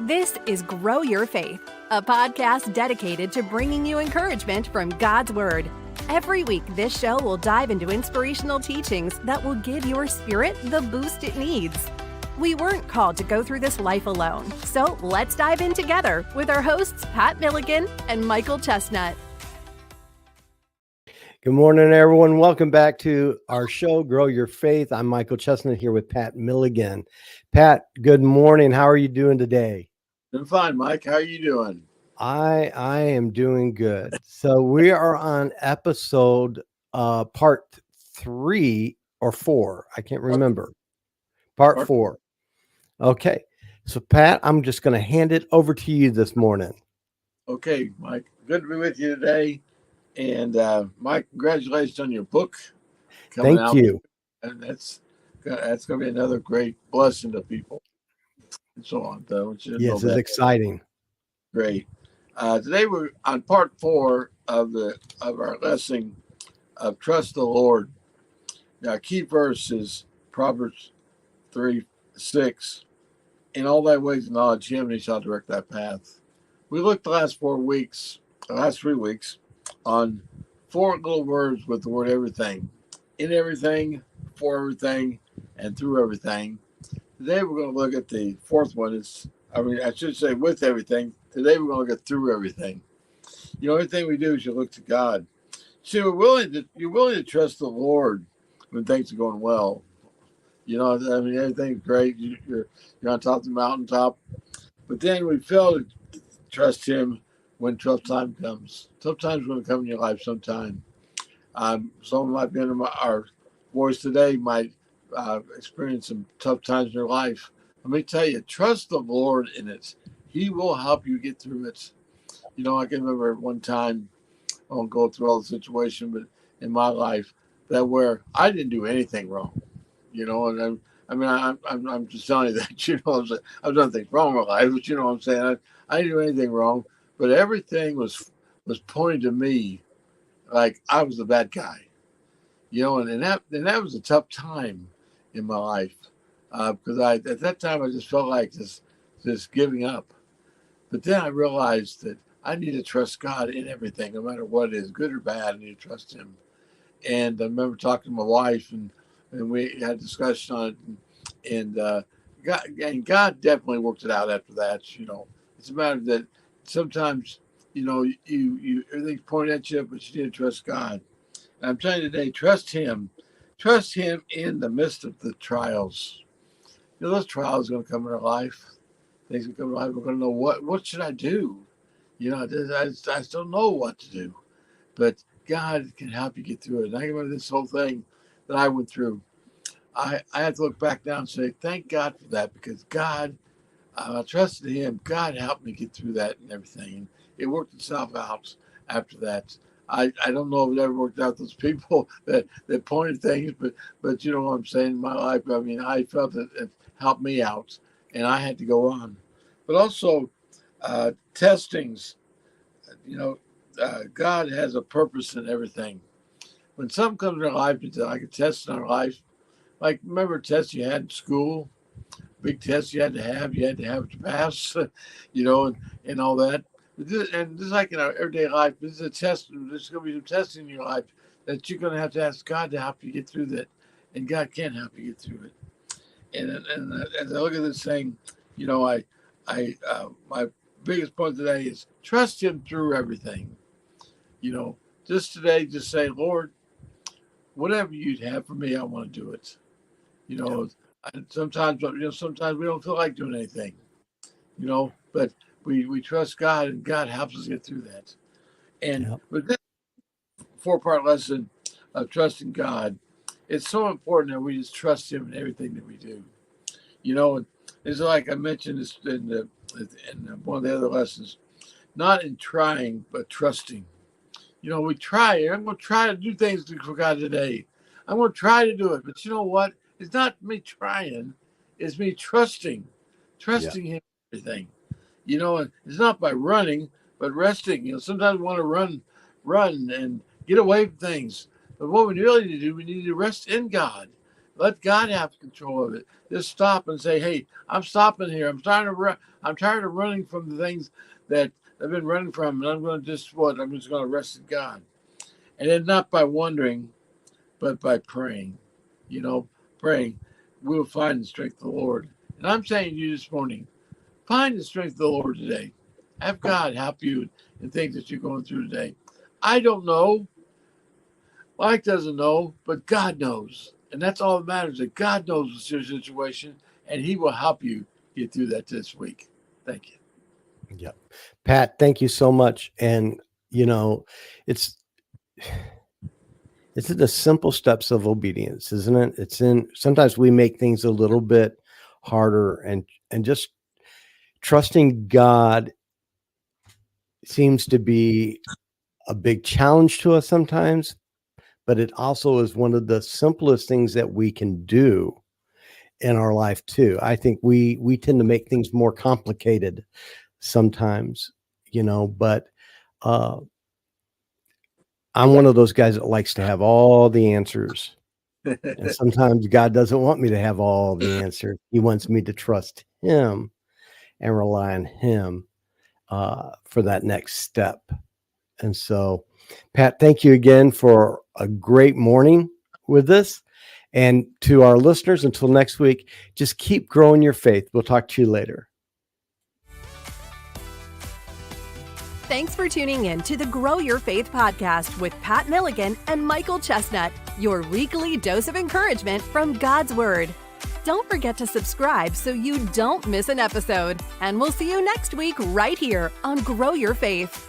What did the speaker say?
This is Grow Your Faith, a podcast dedicated to bringing you encouragement from God's Word. Every week, this show will dive into inspirational teachings that will give your spirit the boost it needs. We weren't called to go through this life alone, so let's dive in together with our hosts, Pat Milligan and Michael Chestnut. Good morning, everyone. Welcome back to our show, Grow Your Faith. I'm Michael Chestnut here with Pat Milligan. Pat, good morning. How are you doing today? I'm fine, Mike. How are you doing? I am doing good. So we are on episode part 3 or 4. I can't remember. Part 4. Okay. So Pat, I'm just going to hand it over to you this morning. Okay, Mike. Good to be with you today. And Mike, congratulations on your book coming out. Thank you. And that's going to be another great blessing to people. And so on. Yes, it's exciting. Great. Today we're on part 4 of our lesson of Trust the Lord. Now, key verse is Proverbs 3:6. In all thy ways acknowledge him, and he shall direct thy path. We looked the last 3 weeks, on 4 little words with the word everything. In everything, for everything, and through everything. Today we're going to look at the 4th one. I should say with everything. Today we're going to look at through everything. You know, everything we do is you look to God. See, you're willing to trust the Lord when things are going well. You know, I mean, everything's great. You're on top of the mountaintop. But then we fail to trust him when tough time comes. Tough times going to come in your life sometime. Someone might be under our voice today might experience some tough times in your life. Let me tell you, trust the Lord in it. He will help you get through it. You know, I can remember one time, I won't go through all the situation, but in my life, that where I didn't do anything wrong. You know, and I'm just telling you that, you know, I've done things wrong in my life, but you know what I'm saying? I didn't do anything wrong, but everything was pointing to me like I was the bad guy. You know, and that was a tough time in my life because at that time I just felt like just giving up. But then I realized that I need to trust God in everything, no matter what it is, good or bad. I need to trust him. And I remember talking to my wife, and we had a discussion on it, and God definitely worked it out after that. You know, it's a matter that sometimes, you know, you everything's pointing at you, but you need to trust God. And I'm telling you today, trust him in the midst of the trials. You know, those trials are going to come in our life. Things will come in our life. We're going to know what should I do. You know, I just don't know what to do, but God can help you get through it. And I remember this whole thing that I went through. I had to look back now and say, thank God for that, because God, I trusted him. God helped me get through that and everything. And it worked itself out after that. I don't know if it ever worked out those people that pointed things, but you know what I'm saying, in my life, I mean, I felt that it helped me out, and I had to go on. But also, testings, you know, God has a purpose in everything. When something comes in our life, it's like a test in our life. Like, remember tests you had in school? Big tests you had to have it to pass, you know, and all that. And just like in our everyday life, this is a test. There's going to be some testing in your life that you're going to have to ask God to help you get through that. And God can help you get through it. And as I look at this thing, you know, my biggest point today is trust him through everything. You know, just today, just say, Lord, whatever you'd have for me, I want to do it. You know, sometimes we don't feel like doing anything, you know, but we trust God, and God helps us get through that. And with this 4-part lesson of trusting God, it's so important that we just trust him in everything that we do. You know, it's like I mentioned this in one of the other lessons, not in trying, but trusting. You know, we try. I'm going to try to do things for God today. I'm going to try to do it. But you know what? It's not me trying. It's me trusting him in everything. You know, and it's not by running, but resting. You know, sometimes we want to run and get away from things. But what we really need to do, we need to rest in God. Let God have control of it. Just stop and say, hey, I'm stopping here. I'm tired of running from the things that I've been running from, and I'm going to just I'm just going to rest in God. And then not by wondering, but by praying. Praying, we'll find the strength of the Lord. And I'm saying to you this morning, find the strength of the Lord today. Have God help you in things that you're going through today. I don't know. Mike doesn't know, but God knows. And that's all that matters, that God knows your situation, and he will help you get through that this week. Thank you. Yeah. Pat, thank you so much. And, it's in the simple steps of obedience, isn't it? Sometimes we make things a little bit harder, and just trusting God seems to be a big challenge to us sometimes, but it also is one of the simplest things that we can do in our life too. I think we tend to make things more complicated sometimes, but I'm one of those guys that likes to have all the answers. And sometimes God doesn't want me to have all the answers. He wants me to trust him and rely on him for that next step. And so, Pat, thank you again for a great morning with us. And to our listeners, until next week, just keep growing your faith. We'll talk to you later. Thanks for tuning in to the Grow Your Faith podcast with Pat Milligan and Michael Chestnut, your weekly dose of encouragement from God's Word. Don't forget to subscribe so you don't miss an episode. And we'll see you next week right here on Grow Your Faith.